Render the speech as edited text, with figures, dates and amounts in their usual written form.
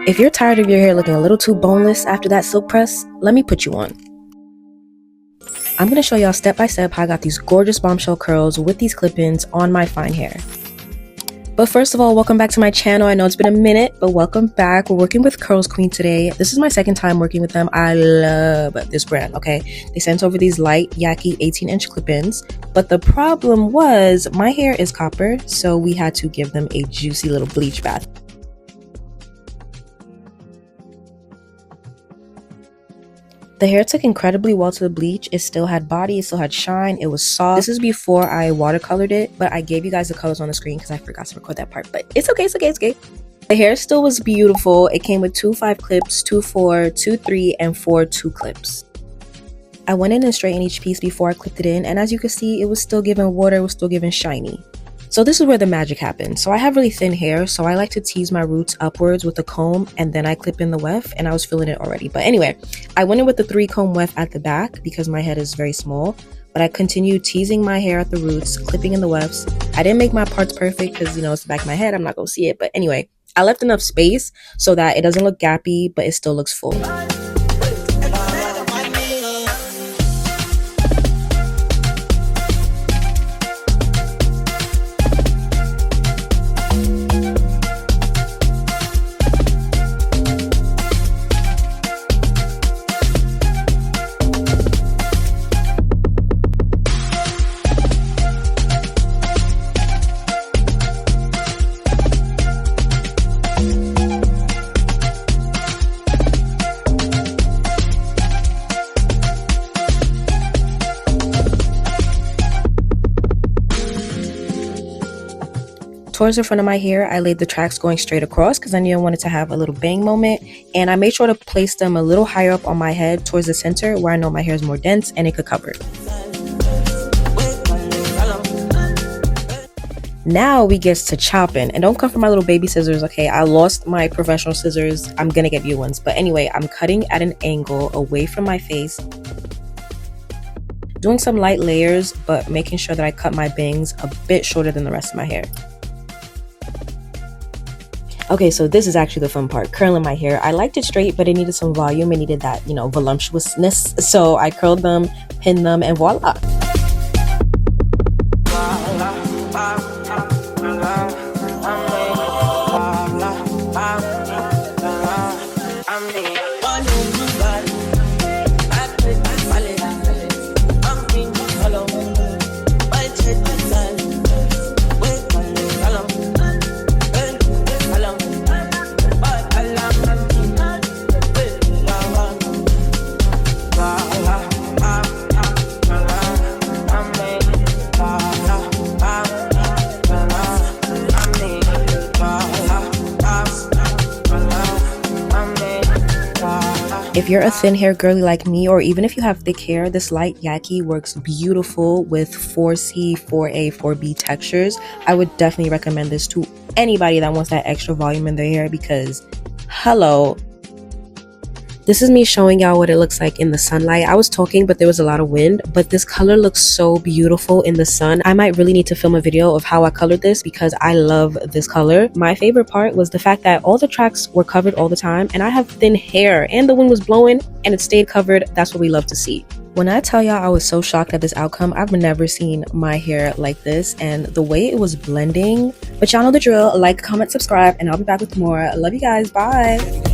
If you're tired of your hair looking a little too boneless after that silk press, let me put you on. I'm going to show y'all step by step how I got these gorgeous bombshell curls with these clip-ins on my fine hair. But first of all, welcome back to my channel. I know it's been a minute, but welcome back. We're working with Curlsqueen today. This is my second time working with them. I love this brand, okay? They sent over these LightYaki 18-inch clip-ins, but the problem was my hair is copper, so we had to give them a juicy little bleach bath. The hair took incredibly well to the bleach. It still had body, it still had shine, it was soft. This is before I watercolored it, but I gave you guys the colors on the screen because I forgot to record that part, but it's okay, it's okay, it's okay. The hair still was beautiful. It came with 2 5 clips, 2 4, 2 3, and 4 2 clips. I went in and straightened each piece before I clipped it in, and as you can see, it was still giving water, it was still giving shiny. So this is where the magic happens. So I have really thin hair, so I like to tease my roots upwards with a comb, and then I clip in the weft, and I was feeling it already. But anyway, I went in with the 3-comb weft at the back because my head is very small, but I continued teasing my hair at the roots, clipping in the wefts. I didn't make my parts perfect because, you know, it's the back of my head, I'm not gonna see it. But anyway, I left enough space so that it doesn't look gappy, but it still looks full. Towards the front of my hair, I laid the tracks going straight across because I knew I wanted to have a little bang moment, and I made sure to place them a little higher up on my head towards the center where I know my hair is more dense and it could cover it. Now we get to chopping, and don't come for my little baby scissors, okay? I lost my professional scissors. I'm gonna get new ones, but anyway, I'm cutting at an angle away from my face, doing some light layers, but making sure that I cut my bangs a bit shorter than the rest of my hair. Okay, so this is actually the fun part, curling my hair. I liked it straight, but it needed some volume. It needed that, you know, voluptuousness. So I curled them, pinned them, and voila. If you're a thin hair girly like me, or even if you have thick hair, this LightYaki works beautiful with 4C, 4A, 4B textures. I would definitely recommend this to anybody that wants that extra volume in their hair because, hello. This is me showing y'all what it looks like in the sunlight. I was talking, but there was a lot of wind, but this color looks so beautiful in the sun. I might really need to film a video of how I colored this because I love this color. My favorite part was the fact that all the tracks were covered all the time, and I have thin hair and the wind was blowing and it stayed covered. That's what we love to see. When I tell y'all I was so shocked at this outcome, I've never seen my hair like this, and the way it was blending. But y'all know the drill. Like, comment, subscribe, and I'll be back with more. I love you guys. Bye.